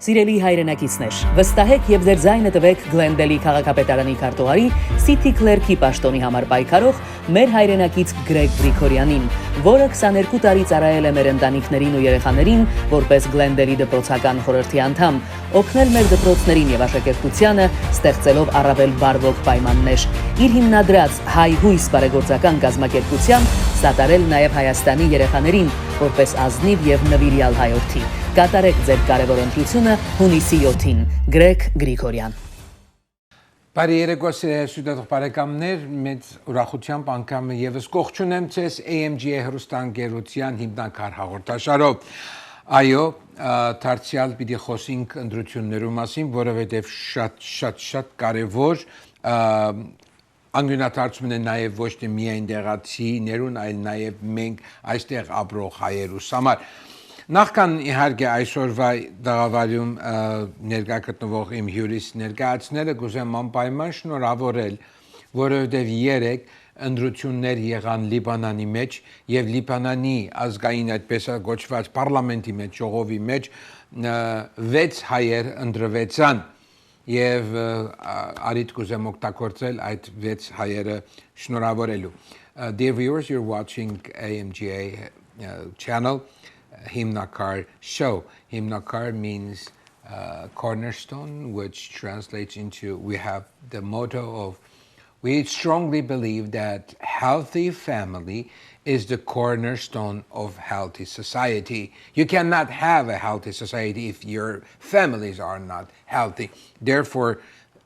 Սիրելի հայրենակիցներ, վստահեք եւ ձեր ձայնը տվեք Glendale-ի քաղաքապետարանի քարտուղարի City Clerk-ի պաշտոնի համար պայքարող մեր հայրենակից Krikorianին, որը 22 տարի ծառայել է մեր ընտանիքներին ու երեխաներին որպես Glendale-ի դպրոցական խորհրդի անդամ, օգնել մեր դպրոցներին եւ աշակերտությանը, ստեղծելով առավել բարվոք պայմաններ։ Իր հիմնադրած Հայ հույս բարեգործական կազմակերպությամբ սատարել նաեւ Հայաստանի երեխաներին որպես ազնիվ եւ նվիրյալ հայորդի։ Կատարեք ձեր կարևոր ընտրությունը հունիսի 7-ին։ Krikorian։ Բարի երեկո սիրելի բարեկամներ, մեծ ուրախությամբ անգամ եւս կողջունեմ ձեզ AMGA հեռուստաընկերության հիմնակար հաղորդաշարով։ Այո, դարձյալ պիտի խոսենք ընտրություններու մասին, որովհետեւ շատ կարևոր անգյունաթարցումն է նաև ոչ թե միայն դեղացիներուն, այլ նաև մենք այստեղ ապրող հայերուս համար։ Նախքան իհարկե այսօրվա դաղավարում ներկա գտնվող իմ հյուրիս ներկայացնելը կուզեմ անպայման շնորհավորել, որովհետև երեք ընտրություններ եղան Լիբանանի մեջ եւ Լիբանանի ազգային այդպես գոչված պարլամենտի մեջ, ժողովի մեջ 6 հայեր ընտրվեցան եւ արիտ կուզեմ օգտագործել այդ 6 հայերը շնորհավորելու. Dear viewers, you're watching AMGA channel Himnakar show. Himnakar means cornerstone, which translates into we have the motto of we strongly believe that healthy family is the cornerstone of healthy society. You cannot have a healthy society if your families are not healthy. Therefore,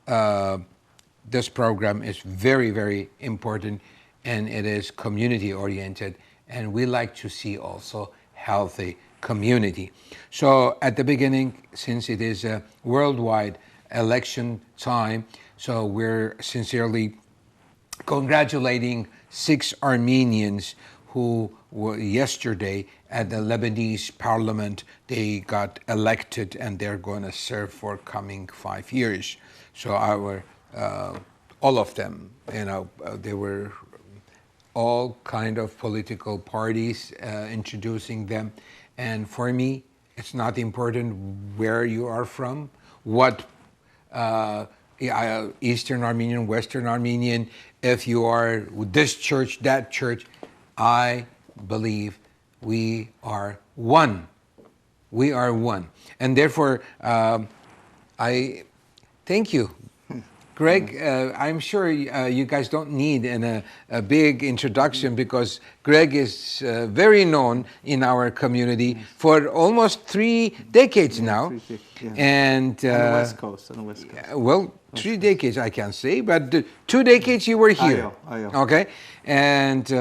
this program is very, very important, and it is community oriented, and we like to see also healthy community. So at the beginning, since it is a worldwide election time, so we're sincerely congratulating 6 Armenians who were yesterday at the Lebanese parliament. They got elected and they're going to serve for coming 5 years. So all of them, they were all kind of political parties introducing them. And for me, it's not important where you are from, what Eastern Armenian, Western Armenian, if you are this church, that church. I believe we are one. We are one. And therefore, I thank you. Greg, I'm sure you guys don't need a big introduction because Greg is very known in our community for almost 3 decades now. And on the West Coast. Well, 3 decades I can say, but 2 decades you were here. Okay, and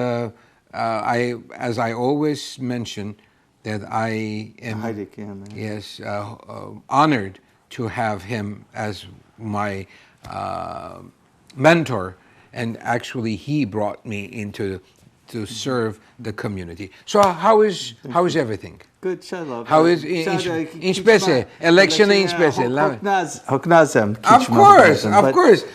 as I always mention, that I am honored to have him as my mentor, and actually he brought me to serve the community. So how is everything? Good, shalom. How is in specie election in specie? Of course.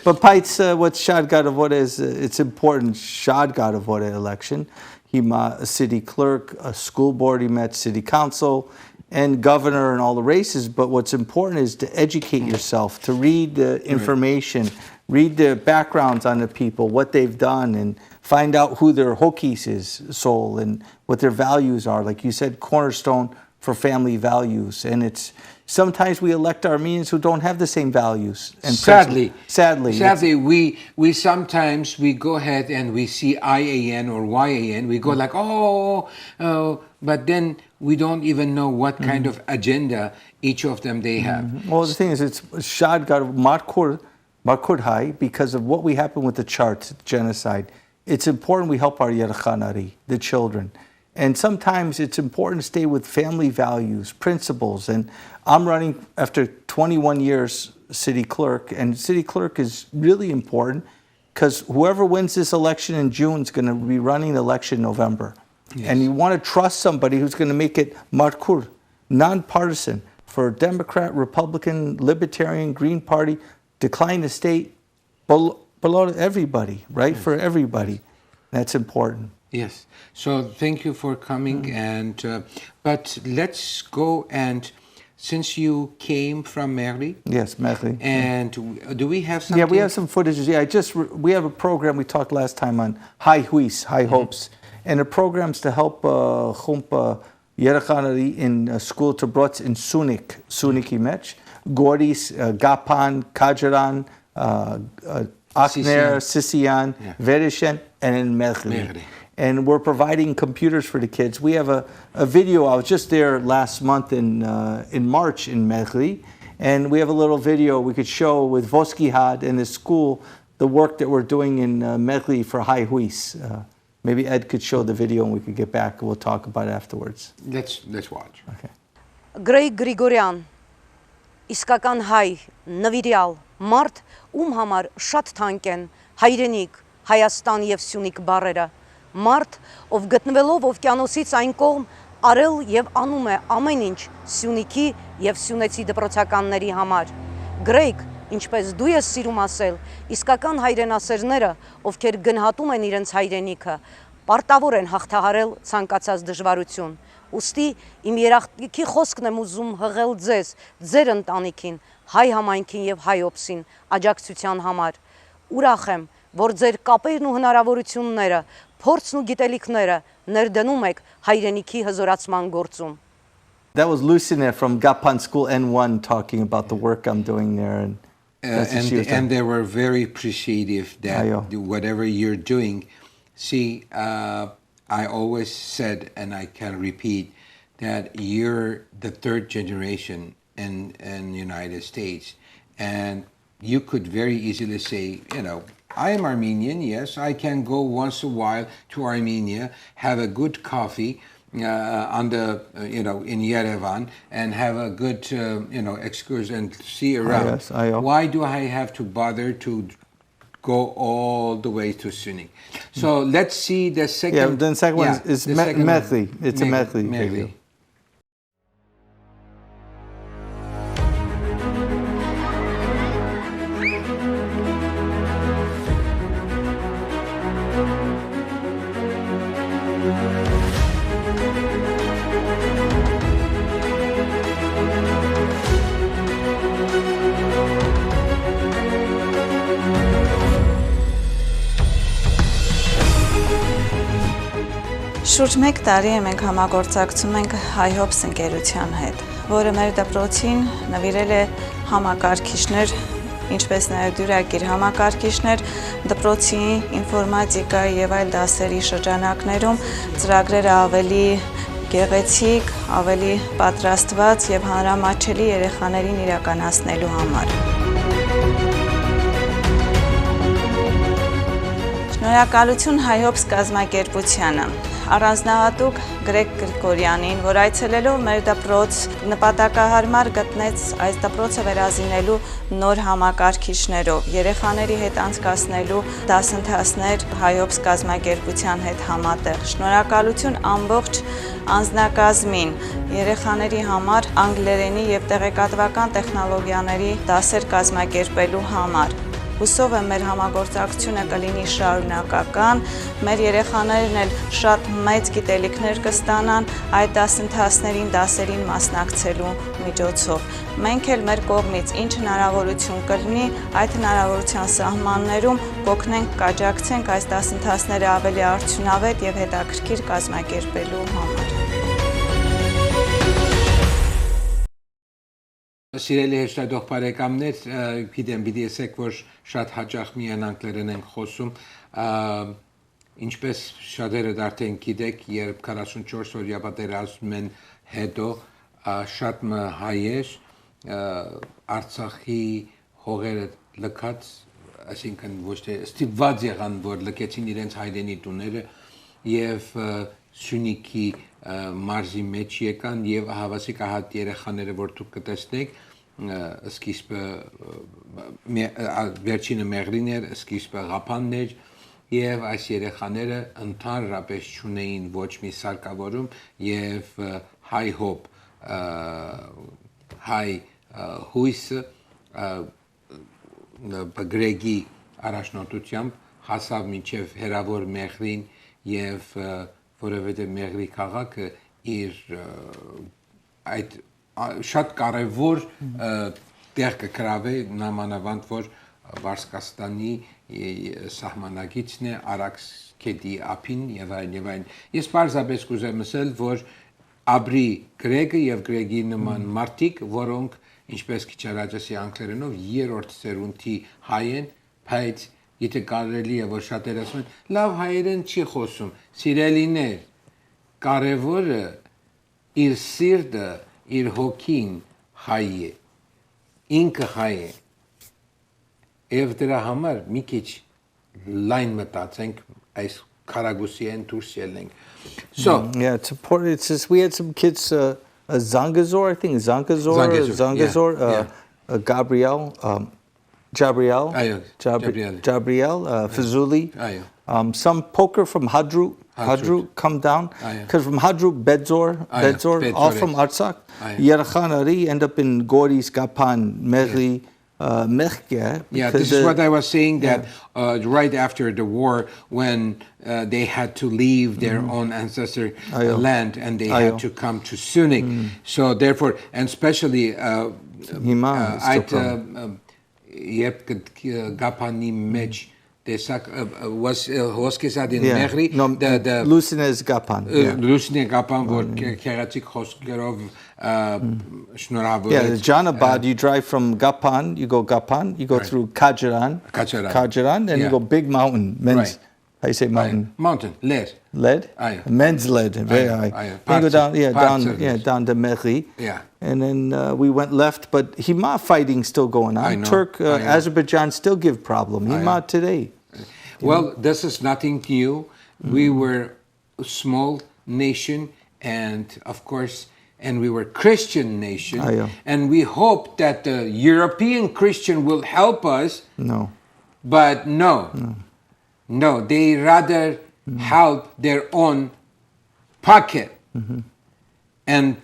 But Pites, what Shadgad of what is? It's important. Shadgad of what election? He met a city clerk, a school board. He met city council and governor and all the races. But what's important is to educate yourself, to read the information, read the backgrounds on the people, what they've done, and find out who their hokis is, soul, and what their values are. Like you said, cornerstone for family values. And it's sometimes we elect Armenians who don't have the same values. And sadly, we sometimes we go ahead and we see IAN or YAN. We go like, but then we don't even know what kind of agenda each of them they have. Well, the thing is, it's Shadgar Markur High because of what we happened with the Charts genocide. It's important we help our Yerkhanari, the children. And sometimes it's important to stay with family values, principles. And I'm running after 21 years city clerk, and city clerk is really important because whoever wins this election in June is going to be running the election in November. Yes. And you want to trust somebody who's going to make it markur, non-partisan, for Democrat, Republican, Libertarian, Green Party, decline the state, below everybody, right? Yes. For everybody. That's important. Yes. So thank you for coming. And but let's go and since you came from Mehri? Yes, Mehri. And do we have something? Yeah, we have some footages. Yeah, we have a program we talked last time on high hopes, and the programs to help Humpa Yerakhanari in school to Brots in Suniki Mech, Gordis, Gapan, Kajaran, Akner, Sisian, Verishen, and in Mehri. And we're providing computers for the kids. We have a video. I was just there last month in March in Mehri, and we have a little video we could show with Voskihad and the school the work that we're doing in Mehri for High Huis. Maybe Ed could show the video and we could get back and we'll talk about it afterwards. Let's watch. Okay. Krikorian, իսկական հայ, նվիրյալ, մարդ, ում համար շատ թանկ են հայրենիք, Հայաստան և Սյունիք բառերը, մարդ, ով գտնվելով օվկիանոսից այն կողմ արել և անում է ամեն ինչ Սյունիքի և Սյունեցի դպրոցականների համար։ Գրեյք, ինչպես դու ես սիրում ասել, իսկական հայրենասերները, ովքեր գնահատում են իրենց հայրենիքը, պարտավոր են հաղթահարել ցանկացած դժվարություն։ Ուստի իմ երախտիկի խոսքն եմ ուզում հղել ձեզ, ձեր ընտանիքին, հայ համայնքին և հայ օպսին աջակցության համար։ Ուրախ եմ, որ ձեր կապերն ու հնարավորությունները, փորձն ու գիտելիքները ներդնում եք հայրենիքի հզորացման գործում։ That was Lucina from Gapan School N1 talking about the work I'm doing there. And they were very appreciative that whatever you're doing. See, I always said, and I can repeat, that you're the third generation in the United States. And you could very easily say, you know, I am Armenian, yes, I can go once in a while to Armenia, have a good coffee on the, in Yerevan, and have a good, excursion and see around. Yes, why do I have to bother to go all the way to Sunik? So let's see the second. Yeah, the second one is Mehri. It's a Mehri video. Շուրջ 1 տարի է մենք համագործակցում ենք HiHops ընկերության հետ, որը մեր դպրոցին նվիրել է համակարգիչներ, ինչպես նաև դյուրակիր համակարգիչներ, դպրոցի ինֆորմատիկայի եւ այլ դասերի շրջանակներում ծրագրերը ավելի գեղեցիկ, ավելի պատրաստված եւ հանրամատչելի երեխաներին իրականացնելու համար։ Շնորհակալություն HiHops կազմակերպությանը, առանձնահատուկ Krikorianին, որ այցելելով մեր դպրոց նպատակահարմար գտնեց այս դպրոցը վերազինելու նոր համակարգիչներով, երեխաների հետ անցկացնելու դասընթացներ HiHops կազմակերպության հետ համատեղ։ Շնորհակալություն ամբողջ անձնակազմին, երեխաների համար անգլերենի եւ տեղեկատվական տեխնոլոգիաների դասեր կազմակերպելու համար։ Հուսով եմ մեր համագործակցությունը կլինի շարունակական, մեր երեխաներն էլ շատ մեծ գիտելիքներ կստանան այդ դասերին մասնակցելու միջոցով։ Մենք էլ մեր կողմից ինչ հնարավորություն կլինի, այդ հնարավորության սահմաններում կօգնենք կաջակցենք այս դասընթացները ավելի արդյունավետ եւ հետաքրքիր կազմակերպելու համար։ Սիրելի հեշտադող բարեկամներ, գիտեմ, պիտի եսեք, որ շատ հաճախ միայն անգլերեն ենք խոսում, ինչպես շատերը արդեն գիտեք, երբ 44 օրյա պատերազմն են հետո շատ հայեր Արցախի հողերը լքած, այսինքն ոչ թե ստիպված եղան, որ լքեցին իրենց հայրենի տուները եւ Սյունիքի մարզի մեջ եկան եւ հավասիկ ահա երեխաները, որ դուք կտեսնեք, սկիզբը վերջինը Մեղրին էր, սկիզբը Ղափանն էր եւ այս երեխաները ընդհանրապես չունեին ոչ մի սարքավորում եւ HiHop հայ հույսը Գրեգի առաջնորդությամբ հասավ մինչեւ հերավոր Մեղրին եւ որովհետեւ Մեղրի քաղաքը իր այդ շատ կարևոր տեղ կգրավի նամանավանդ որ Վարսկաստանի սահմանագիծն է Արաքս քեդի ափին եւ այլն։ Ես պարզապես կուզեմ ասել, որ Աբրի Գրեգը եւ Գրեգի նման մարդիկ, որոնք ինչպես քիչ առաջացի անգլերենով երրորդ սերունդի հայ են, բայց եթե կարելի է որ շատերը ասում են, լավ հայերեն չի խոսում, սիրելիներ, կարևորը իր սիրտը, իր հոգին հայ է, ինքը հայ է։ Եվ դրա համար մի քիչ լայն մտածենք այս քարագուսիեն դուրս ելնենք։ So yeah, it's important. It's just we had some kids, Zangazor, I think Zangazor, Gabriel, Jabriel, Fazuli, some poker from Hadru come down, because from Hadru, Bedzor, all from Artsakh, Yerkhan Ari end up in Gori's, Gapan, Mehri, Mechke. Yeah, this is what I was saying, that right after the war, when they had to leave their own ancestor land and they had to come to Sunnik. So therefore, and especially Gapani Mej was Hoskesad in Mehri. No, the Lucinez Gapan. Lucinez Gapan were Keratik Hoskerov. Yeah, the Janabad, you drive from Gapan, you go through Kajaran, then you go Big Mountain, men's, how you say mountain? Mountain, lead. Lead? Men's lead, very high. Then you go down to Mehri. Yeah. And then we went left, but Hima fighting still going on. Turk, Azerbaijan still give problem. Hima today. Well, this is nothing new. We were a small nation, and of course, and we were Christian nation, and we hope that the European Christian will help us. No. But no, they rather help their own pocket. And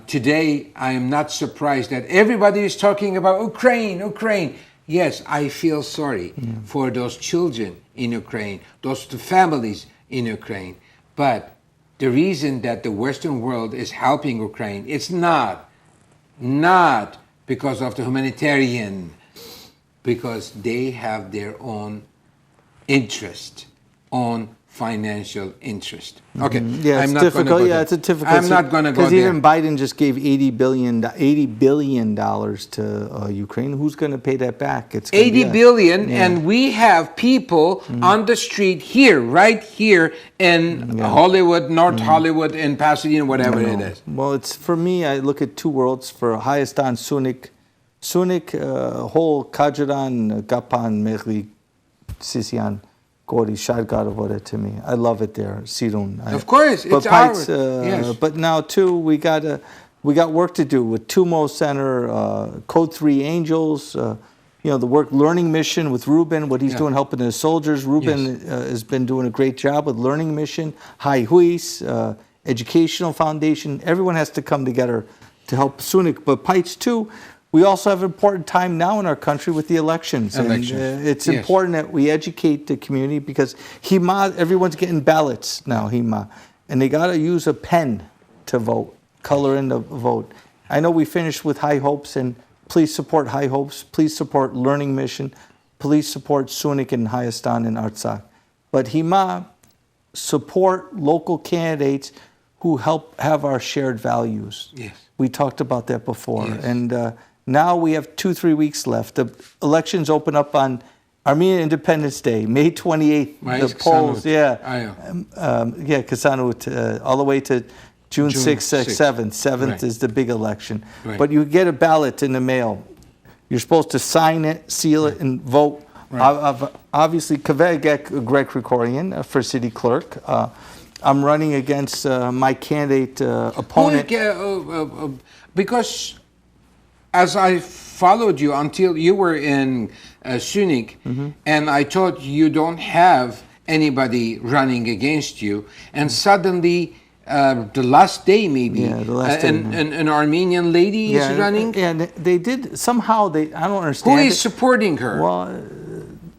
today, I am not surprised that everybody is talking about Ukraine. Yes, I feel sorry for those children in Ukraine, those families in Ukraine. But the reason that the Western world is helping Ukraine, it's not because of the humanitarian, because they have their own interest, own financial interest. Okay, yeah, it's difficult. Yeah, it's a difficult. I'm not going to go there. Because even Biden just gave $80 billion to Ukraine. Who's going to pay that back? It's $80 billion, and we have people on the street here, right here in Hollywood, North Hollywood, in Pasadena, whatever it is. Well, it's for me. I look at two worlds for Hayastan, Sunnik, whole Kajaran, Gapan, Mehri, Sisian. Gori, Shadgar to me. I love it there, Sirun. Of course, it's ours. Yes. But now too, we got work to do with Tumo Center, Code 3 Angels. The work learning mission with Ruben, what he's doing helping the soldiers. Ruben has been doing a great job with learning mission. Hai Huis, Educational Foundation. Everyone has to come together to help Sunnik. But Pikes too. We also have an important time now in our country with the elections. And it's important that we educate the community because Hima, everyone's getting ballots now, Hima. And they got to use a pen to vote, color in the vote. I know we finished with High Hopes, and please support High Hopes. Please support Learning Mission. Please support Sunnik and Hayastan and Artsakh. But Hima, support local candidates who help have our shared values. Yes. We talked about that before. And now we have 2-3 weeks left. The elections open up on Armenian Independence Day, May 28th. The polls, Kasanut, all the way to June 6th, 7th. 7th is the big election. But you get a ballot in the mail. You're supposed to sign it, seal it, and vote. Obviously, Greg Krikorian for city clerk. I'm running against my candidate opponent. Because as I followed you until you were in Sunnik, and I thought you don't have anybody running against you, and suddenly the last day maybe, an Armenian lady is running? Yeah, they did, somehow, I don't understand. Who is supporting her? Well,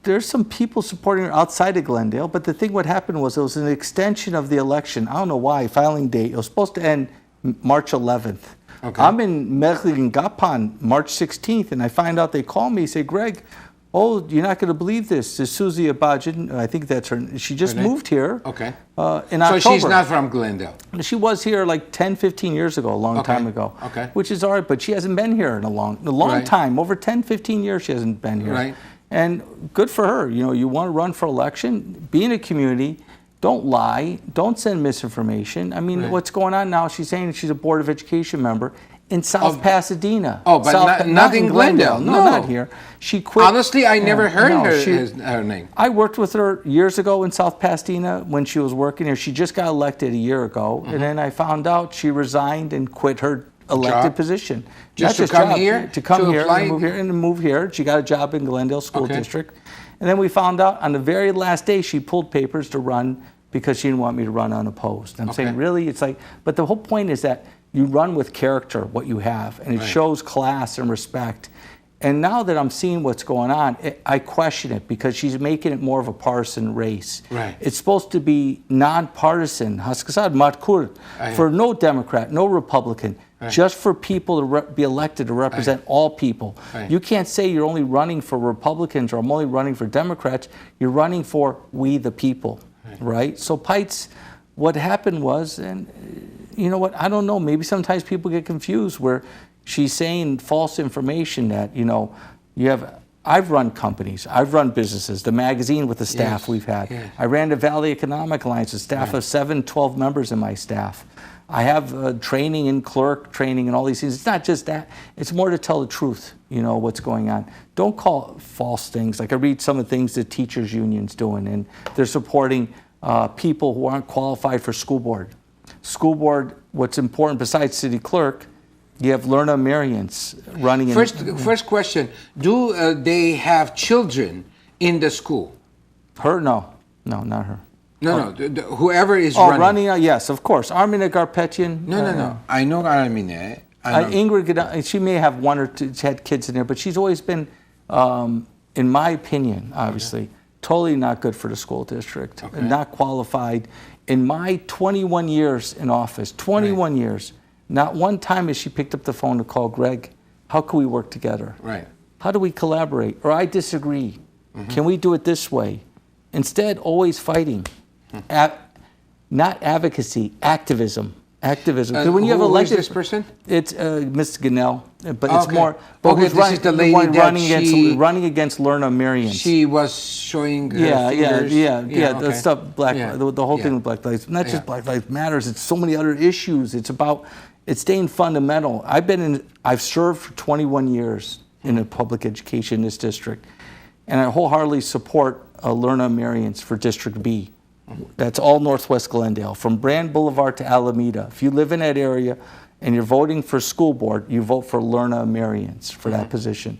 there's some people supporting her outside of Glendale, but the thing what happened was it was an extension of the election. I don't know why, filing date. It was supposed to end March 11th. Okay. I'm in Medellin Gapan March 16th, and I find out they call me, say, Greg, oh, you're not going to believe this. This Susie Abadjan, I think that's her. She just Her name? moved here. Okay. In So October. she's not from Glendale. She was here like 10, 15 years ago, a long Okay. time ago. Okay. Which is all right, but she hasn't been here in a long Right. time. Over 10, 15 years she hasn't been here. Right. And good for her. You know, you want to run for election, be in a community, don't lie, don't send misinformation. I mean, Right. what's going on now, she's saying she's a Board of Education member in South Of- Pasadena. Oh, but not in Glendale. No, No. not here. She quit. Honestly, I never heard no, her name. I worked with her years ago in South Pasadena when she was working here. She just got elected a year ago, and then I found out she resigned and quit her elected Job? position. Just Not to come job, here? To come To here apply? and move here and move here. She got a job in Glendale School Okay. District. And then we found out on the very last day she pulled papers to run because she didn't want me to run unopposed. I'm saying, Okay. really? It's like, but the whole point is that you run with character, what you have, and it Right. shows class and respect. And now that I'm seeing what's going on, I question it because she's making it more of a partisan race. Right. It's supposed to be nonpartisan, Haskasad Matkur, Right. for no Democrat, no Republican, Right. just for people to be elected to represent all people. Right. You can't say you're only running for Republicans or I'm only running for Democrats. You're running for we the people, right? So Pites, what happened was, and you know what, I don't know, maybe sometimes people get confused where she's saying false information that, you know, I've run companies, I've run businesses, the magazine with the staff Yes, we've had. yes. I ran the Valley Economic Alliance, a staff of 7, 12 members in my staff. I have training in clerk training and all these things. It's not just that. It's more to tell the truth, you know, what's going on. Don't call false things. Like I read some of the things the teachers union's doing, and they're supporting people who aren't qualified for school board. School board, what's important besides city clerk, you have Lerna Marians running in. First question, do they have children in the school? Her? No, not her. No, whoever is Oh, running. yes, of course. Armina Garpetian. No. I know Armine. Ingrid, she may have one or two, she had kids in there, but she's always been, in my opinion, obviously, totally not good for the school district, Okay. not qualified. In my 21 years in office, 21 years, not one time has she picked up the phone to call Greg, how can we work together? Right. How do we collaborate? Or I disagree. Can we do it this way? Instead, always fighting. Not advocacy, activism. Activism. 'Cause when you have who is elected, this person? It's Ms. Ganell, but it's Okay. more. But Okay, who's this is the lady one that running against Lerna Marian. She was showing her Yeah, fingers. The okay. stuff, Yeah, the whole yeah. thing with Black Lives, not Yeah. just Black Lives Matters. It's so many other issues. It's staying fundamental. I've served for 21 years in a public education in this district, and I wholeheartedly support Lerna Marians for District B. That's all Northwest Glendale, from Brand Boulevard to Alameda. If you live in that area and you're voting for school board, you vote for Lerna Marians for that position.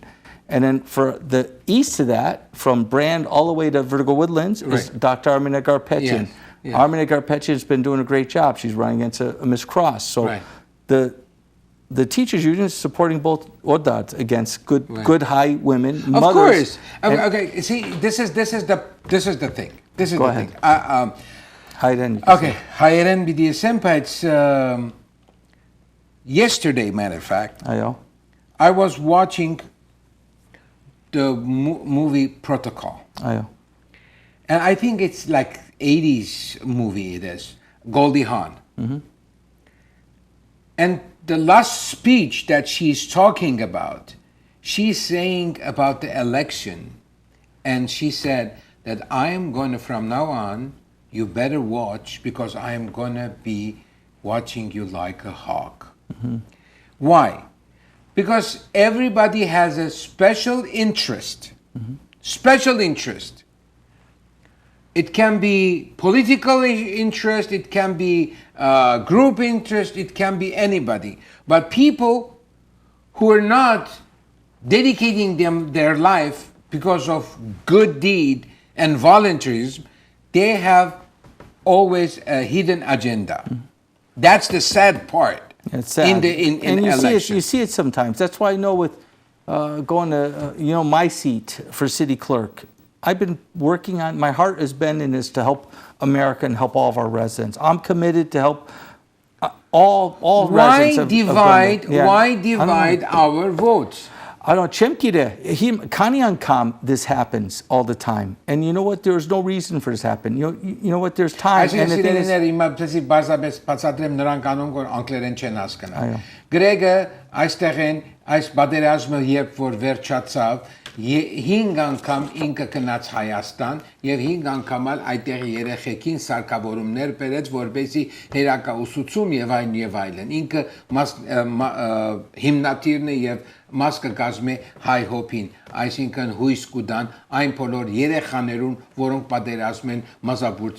And then for the east of that, from Brand all the way to Vertigo Woodlands, is Right. Dr. Armina Garpetian. Yes, yes. Armina Garpetian has been doing a great job. She's running against a Miss Cross. So Right. the teachers union is supporting both Odads against good Right. good high women, Of mothers. course. And- Okay. See, this is the thing. This is Go the ahead. thing. Hi, then. you can Okay. say. Hayren BDSM it's yesterday, matter of fact, Ayo. I was watching the movie Protocol. Ayo. And I think it's like 80s movie it is. Goldie Hawn. And the last speech that she's talking about, she's saying about the election. And she said that I am going to, from now on, you better watch because I am going to be watching you like a hawk. Why? Because everybody has a special interest. Special interest. It can be political interest, it can be group interest, it can be anybody. But people who are not dedicating their life because of good deed and volunteerism, they have always a hidden agenda. That's the sad part. It's sad. In and you election. see it sometimes. That's why I know with going to my seat for city clerk, I've been working on. My heart has been in this to help America and help all of our residents. I'm committed to help. all Why residents of divide? Glendale. Yeah. Why divide our votes? I don't Chemkide, Kanian Kam, this happens all the time. And you know what? There's no reason for this to happen. You know what? There's time. And the thing is, Այսինքն հիմա դեսի բարձրապես բացատրեմ նրանք անում որ անգլերեն չեն հասկանում։ Գրեգը այստեղ են այս բادرազմը երբ որ վերջացավ 5 անգամ ինքը գնաց Հայաստան եւ 5 անգամ այդտեղ երեխեքին սարքավորումներ բերեց որպեսի հերակաուսուցում եւ այլն ինքը հիմնադիրն է եւ մաս կգազմի հայ հոփին այսինքն հույս կուտան այն բոլոր երեխաներուն որոնք պատերազմ են մազաբուրց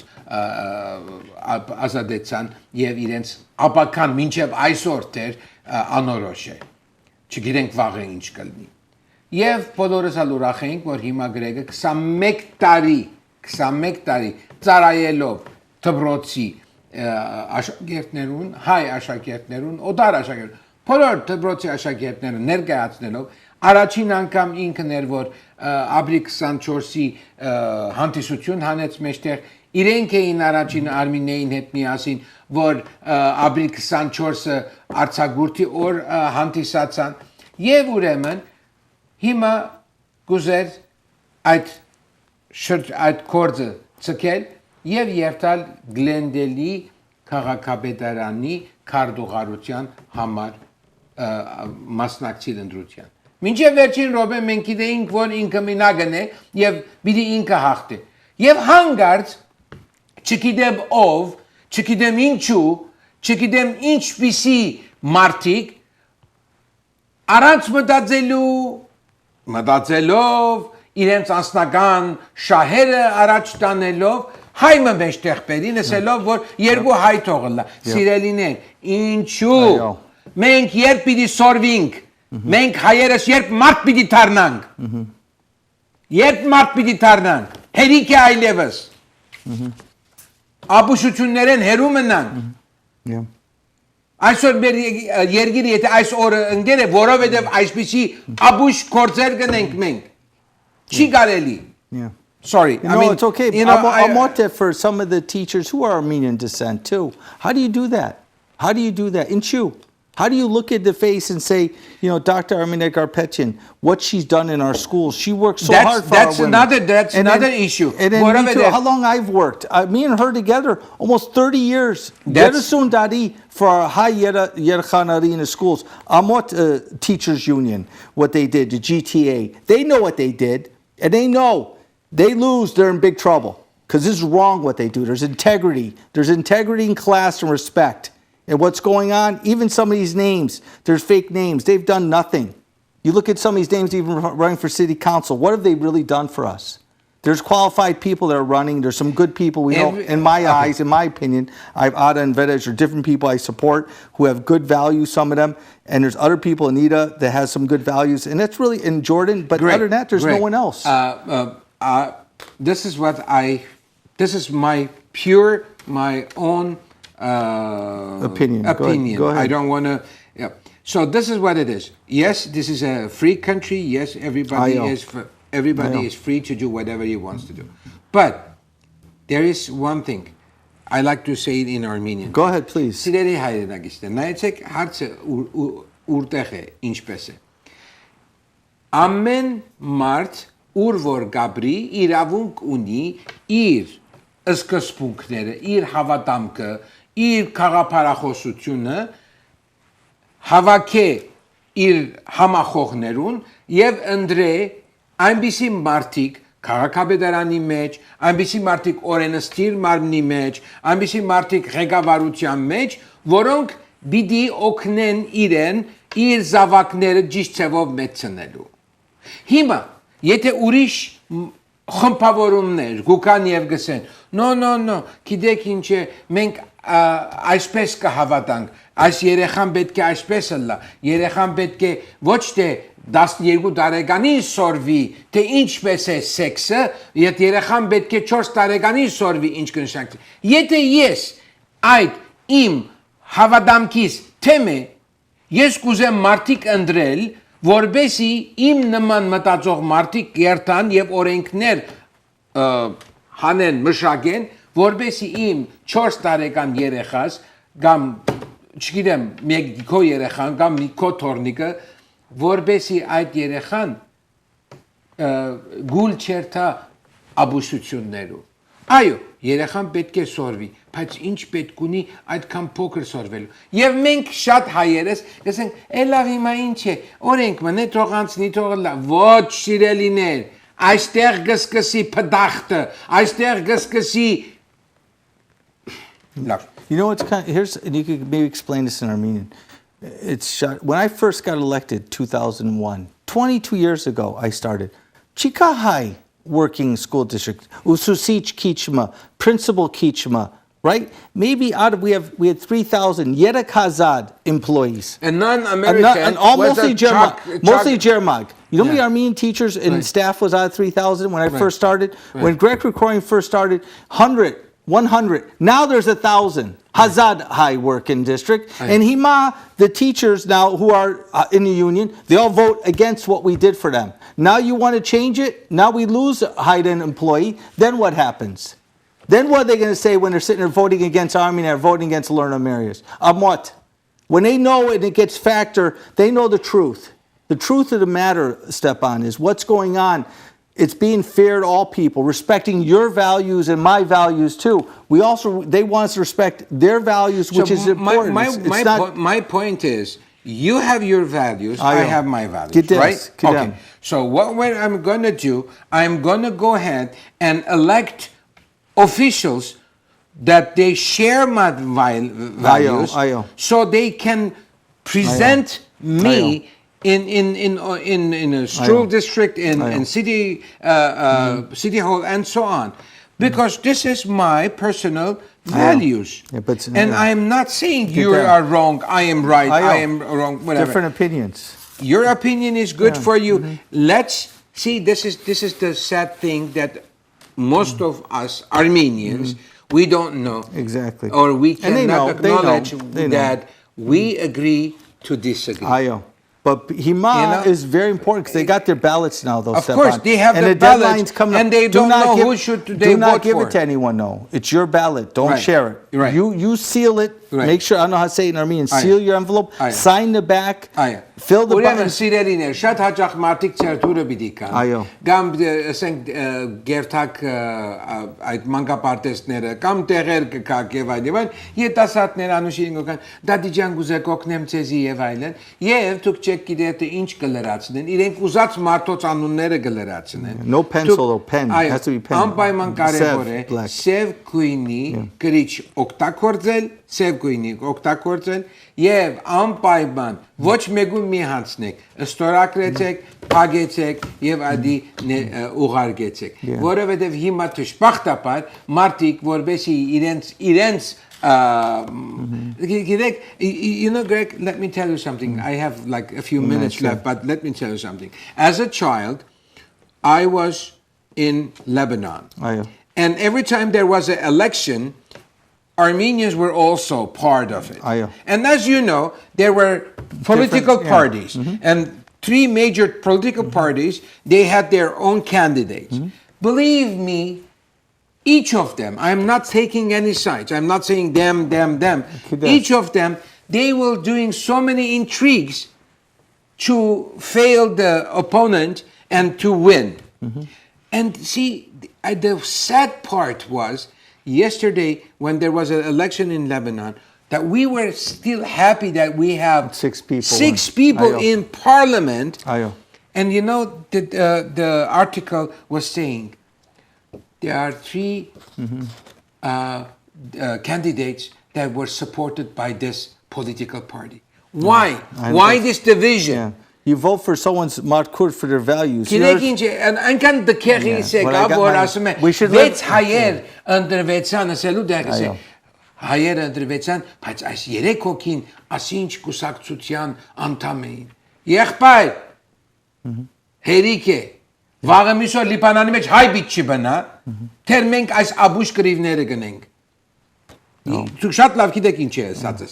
ազատեցան եւ իրենց ապական մինչեւ այսօր դեր անորոշ է չգիտենք վաղը ինչ կլինի Եվ բոլորս ուրախ ենք, որ հիմա գրեգը 21 տարի ծառայելով դպրոցի աշակերտներուն, հայ աշակերտներուն, օտար աշակերտներուն, բոլոր դպրոցի աշակերտները ներկայացնելով առաջին անգամ ինքն էր, որ ապրիլ 24-ի հանդիսություն հանեց մեջտեղ իրենք էին առաջին Արմինեին հետ միասին, որ ապրիլ 24-ը արձակուրդի օր հանդիսացան եւ ուրեմն Հիմա գուզեր այդ կորձը ցկել եւ երթալ Glendale-ի քաղաքապետարանի քարտուղարության համար մասնակցել ընդրության։ Մինչև վերջին րոպե մենք գիտեինք, որ ինքը մինագն է եւ պիտի ինքը հաղթի։ Եվ հանգարց չգիտեմ ով, չգիտեմ ինչու, չգիտեմ ինչպիսի մարդիկ առանց մտածելով իրենց անձնական շահերը առաջ տանելով հայմը մեջտեղ բերին ասելով որ երկու հայ թողնա սիրելիներ ինչու մենք երբ պիտի սորվինք մենք հայերս երբ մարդ պիտի դառնանք հերիք է այլևս ապուշություններեն հերու մնանք Այսօր մեր երգիրը եթե այս օրը ընկեր է, որովհետև այսպիսի աբուշ գործեր գնենք մենք։ Չի կարելի։ Sorry. It's okay. I want that for some of the teachers who are Armenian descent too. How do you do that? How do you do that? In Chu, how do you look at the face and say, Dr. Himnakar Petchin, what she's done in our schools, she works so hard for our women. That's another issue. And then me too, how long I've worked. Me and her together, almost 30 years. Derasun Dadi for our high Yerkhanari in the schools. Amot Teachers Union, what they did, the GTA. They know what they did, and they know they lose, they're in big trouble. Because this is wrong what they do. There's integrity. There's integrity in class and respect. And what's going on, even some of these names, there's fake names. They've done nothing. You look at some of these names even running for city council. What have they really done for us? There's qualified people that are running. There's some good people we know, in my eyes, in my opinion. Ada and Vedej are different people I support who have good values, some of them. And there's other people, Anita, that has some good values. And that's really in Jordan. But other than that, there's no one else. This is my own opinion. Go ahead. I don't want to. Yeah. So this is what it is. Yes, this is a free country. Yes, everybody is free to do whatever he wants to do. But there is one thing. I like to say it in Armenian. Go ahead, please. Սիրելի հայրենագիստներ, նայեցեք հարցը ուրտեղ է, ինչպես է։ Ամեն մարդ ուր որ գաբրի իրավունք ունի իր սկզբունքները, իր հավատամքը, իր խաղապարախոսությունը հավաքե իր համախոհներուն եւ ընդրե այնպիսի մարդիկ քաղաքապետարանի մեջ, այնպիսի մարդիկ օրենսդիր մարմնի մեջ, այնպիսի մարդիկ ղեկավարության մեջ, որոնք պիտի օգնեն իրեն իր զավակները ճիշտ ձևով մեծնելու։ Հիմա, եթե ուրիշ խմբավորումներ գուկան եւ գսեն no գիտեք ինչ է մենք այսպես կհավատանք այս երեխան պետք է այսպես լա երեխան պետք է ոչ թե 12 տարեկանին սորվի թե ինչպես է սեքսը եթե երեխան պետք է 4 տարեկանին սորվի ինչ կնշանակի եթե ես այդ իմ հավատամքից թեմ է ես կուզեմ մարդիկ ընդրել որբեսի իմ նման մտածող մարդիկ երթան եւ օրենքներ հանեն մշակեն որբեսի իմ 4 տարեկան երեխաս կամ չգիտեմ, մեկ քո երեխան կամ քո թորնիկը, որբեսի այդ երեխան գուլ չերթա աբուսություններով։ Այո, երեխան պետք է սորվի, բայց ինչ պետք ունի այդքան փոքր սորվելու։ Եվ մենք շատ հայերս գսենք, «Էլավ հիմա ինչ է, օրենք մնե թողանցնի թողլա»։ Ոչ, սիրելիներ, այստեղ գսկսի փդախտը, այստեղ գսկսի լավ։ You know what's kind of, here's, and you could maybe explain this in Armenian. It's shot, when I first got elected, 2001, 22 years ago, I started. Chikahai working school district, Ususich Kichma, Principal Kichma, right? Maybe out of we had 3,000 Yedek Hazad employees. And non-American, and all mostly Jermag. You know how many Yeah. Armenian teachers and staff was out of 3,000 when I first started? Right. When Greg Krikorian first started, 100. Now there's 1,000. Hazad High Working District. And Hima, the teachers now who are in the union, they all vote against what we did for them. Now you want to change it? Now we lose a high-end employee. Then what happens? Then what are they going to say when they're sitting there voting against Army and they're voting against Learn Areas? What? When they know and it gets factor, they know the truth. The truth of the matter, Stepan, is what's going on. It's being fair to all people, respecting your values and my values too. They want us to respect their values, which is important. My point is, you have your values, I have my values, Get this, right? get Okay. them. So what I'm going to do, I'm going to go ahead and elect officials that they share my values, so they can present me in a school district, in city city hall, and so on, because this is my personal values. And I am not saying you are wrong, I am right, I am wrong, whatever. Different opinions. Your opinion is good for you. Let's see. This is the sad thing that most of us Armenians we don't know exactly, or we cannot acknowledge they know. that we agree to disagree. But Hima is very important because they got their ballots now, though. Of course, they have and the ballots, and they don't know who should they vote for. Do not give it to anyone, no. It's your ballot. Don't share it. Right. You seal it. Right. Make sure, I don't know how to say it in Armenian, seal your envelope, sign the back, fill the button. Սիրելիներ, շատ հաճախ մարդիկ ցերտուրը պիտի կան։ Կամ ասենք գերթակ այդ մանկապարտեզները կամ տեղեր կգաք եւ այլն, ետասատներ անուշին կան, դադիջան գուզեք օգնեմ ցեզի եւ այլն, եւ դուք չեք գիտեք թե ինչ կլրացնեն, իրենք ուզած մարդոց անունները կլրացնեն։ No pencil or pen, it has to be pen. Անպայման կարևոր է սև գույնի գրիչ օգտագործել, սև գույնի օգտագործել եւ անպայման ոչ մեկում մի հանցնեք, ստորագրեցեք, փակեցեք եւ ադի ուղարկեցեք, որովհետեւ հիմա դժբախտաբար մարդիկ որբեսի իրենց you know, Greg, let me tell you something. I have like a few minutes left, but let me tell you something. As a child, I was in Lebanon. And every time there was an election, Armenians were also part of it. And as you know, there were political parties. And three major political parties, they had their own candidates. Believe me, each of them, I'm not taking any sides. I'm not saying them. Each of them, they were doing so many intrigues to fail the opponent and to win. And see, the sad part was, yesterday when there was an election in Lebanon, that we were still happy that we have six people in parliament. And you know, the article was saying, there are three candidates that were supported by this political party. Why? Why this division? You vote for someone's markur for their values. We should let higher ընդրվեցան ասելու դեղս է հայերը ընդրվեցան, բայց այս երեք հոգին ասինչ կուսակցության անդամ էին։ Եղբայր հերիք է վաղը միսո Լիբանանի մեջ հայ բիտ չի բնա, թեր մենք այս աբուշ կրիվները գնենք։ Դուք շատ լավ գիտեք ինչ է ասածս։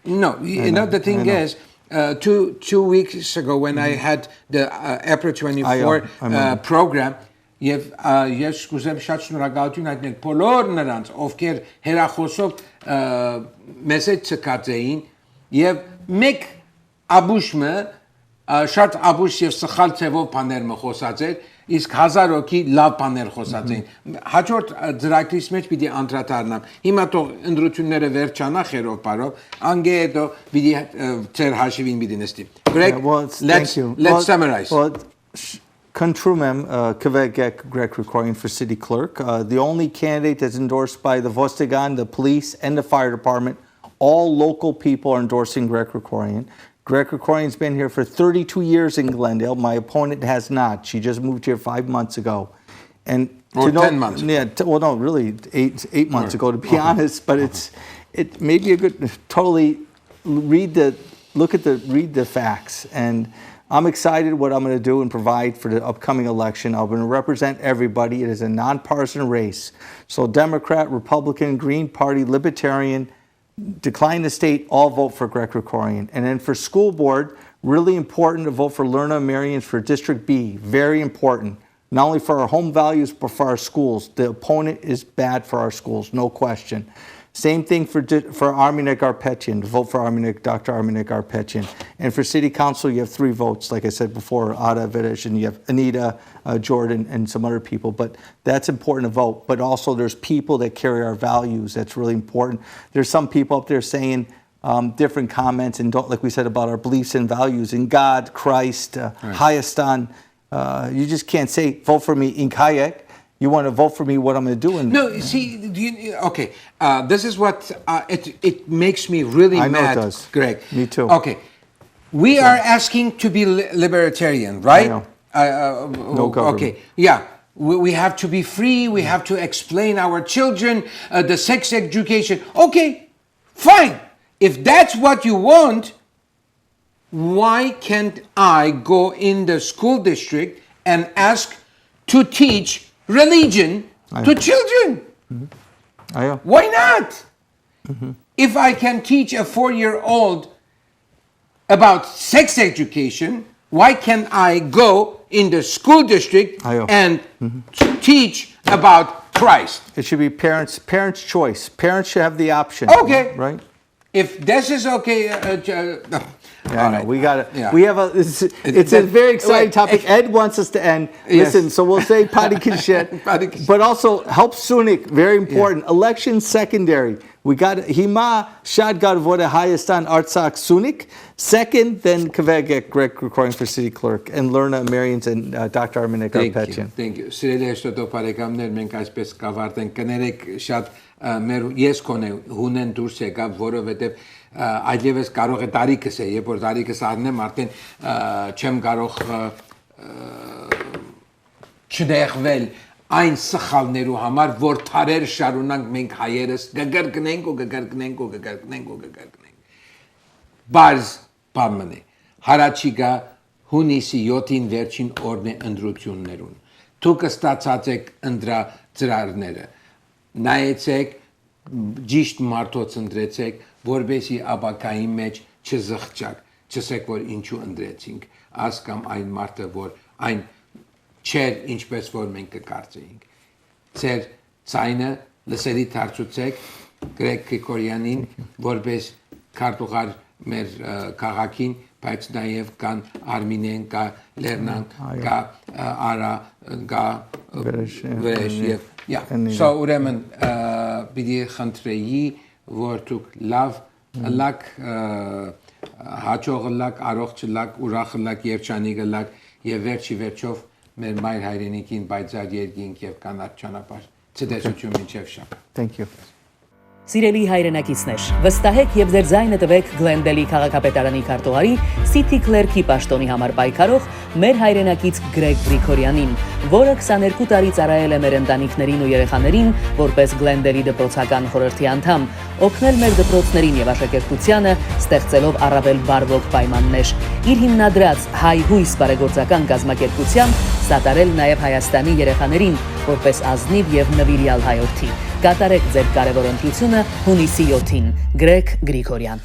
No, you know, the thing is, 2 weeks ago when I had the April 24 program, Եվ ես կուզեմ շատ շնորհակալություն հայտնել բոլոր նրանց, ովքեր հերախոսով մեզ հետ ցկած էին եւ մեկ աբուշմը շատ աբուշ եւ սխալ ցևով բաներ մը խոսած էր, իսկ 1000 հոգի լավ բաներ խոսած էին։ Հաջորդ ծրագրից մեջ պիտի անդրադառնամ։ Հիմա թող ընտրությունները վերջանա խերով բարով, անգե հետո պիտի ծեր հաշիվին պիտի նստի։ Greg, let's summarize. Contrumem Kvegek Greg Krikorian for city clerk. The only candidate that's endorsed by the Vostegan, the police, and the fire department. All local people are endorsing Greg Krikorian. Greg Krikorian's been here for 32 years in Glendale. My opponent has not. She just moved here 5 months ago. And or 10 months ago. Yeah, well, no, really, eight months ago, to be honest. But it may be a good, totally read the facts. And I'm excited what I'm going to do and provide for the upcoming election. I'm going to represent everybody. It is a nonpartisan race. So Democrat, Republican, Green Party, Libertarian, decline the state, all vote for Greg Krikorian. And then for school board, really important to vote for Lerna Marians for District B. Very important. Not only for our home values, but for our schools. The opponent is bad for our schools, no question. Same thing for Arminik Arpetian, vote for Dr. Arminik Arpetian. And for city council, you have 3 votes, like I said before, Ada Vidish, and you have Anita, Jordan, and some other people. But that's important to vote. But also there's people that carry our values. That's really important. There's some people up there saying different comments, and don't, like we said, about our beliefs and values in God, Christ, Hayastan. You just can't say, vote for me in Kayak. You want to vote for me, what I'm going to do? And no, see, okay, this is what it makes me really mad. I know it does. Greg. Me too. Okay, we are asking to be libertarian, right? I know. No government. Okay, yeah. We have to be free. We have to explain our children the sex education. Okay, fine. If that's what you want, why can't I go in the school district and ask to teach religion to children? Why not? If I can teach a 4-year-old about sex education, why can't I go in the school district and teach about Christ? It should be parents' choice. Parents should have the option. Okay. Right? If this is okay, I know. We got it. Yeah. We have it's a very exciting topic. Ed wants us to end. Listen, so we'll say Paddy Kishet, but also help Sunik. Very important. Yeah. Election secondary. We got Hima Shadgar Voda Hayastan Artsak Sunik. Second, then Kvegek Greg Krikorian for city clerk, and Lerna Marians and Dr. Arminik Arpetian. Thank you. Սիրելի հեշտոտով բարեկամներ, մենք այսպես կավարտենք, կներեք շատ մեր ես կոնե հունեն դուրս եկավ, որովհետև այլևս կարող է տարիքս է, երբ որ տարիքս առնեմ, արդեն չեմ կարող չդեղվել այն սխալներու համար, որ թարեր շարունակ մենք հայերս գգրգնենք։ Բարձ բամն է։ Հարաճիգա հունիսի 7-ին վերջին օրն է ընտրություններուն։ Դուք ստացած եք ծրարները։ Նայեցեք, ճիշտ մարդոց ընտրեցեք, որբեսի ապակայի մեջ չզղջակ, չսեք որ ինչու ընտրեցինք, աս կամ այն մարդը, որ այն չեր ինչպես որ մենք կկարծեինք։ Ձեր ցայնը լսելի դարձուցեք Գրեգ Krikorianին, որպես քարտուղար մեր քաղաքին, բայց նաև կան Արմինեն, կա Լեռնան, կա Արա, կա Վրեշ եւ so ուրեմն պիտի խնդրեի, որ դուք լավ լակ հաջող լակ, առողջ լակ, ուրախ լակ, երջանիկ լակ եւ վերջի վերջով մեր մայր հայրենիքին բայցար երկինք եւ կանաչ ճանապարհ։ Ցտեսություն մինչեւ շաբաթ։ Thank you. Սիրելի հայրենակիցներ, վստահեք եւ ձեր ձայնը տվեք Glendale-ի քաղաքապետարանի քարտուղարի City Clerk-ի պաշտոնի համար պայքարող մեր հայրենակից Greg Krikorianին, որը 22 տարի ծառայել է մեր ընտանիքներին ու երեխաներին որպես Glendale-ի դպրոցական խորհրդի անդամ, օգնել մեր դպրոցներին եւ աշակերտությանը, ստեղծելով առավել բարվոք պայմաններ։ Իր հիմնադրած Հայ հույս բարեգործական կազմակերպությամբ սատարել նաեւ Հայաստանի երեխաներին որպես ազնիվ եւ նվիրյալ հայորդի։ Կատարեք ձեր կարևոր ընտրությունը հունիսի 7-ին։ Greg Krikorian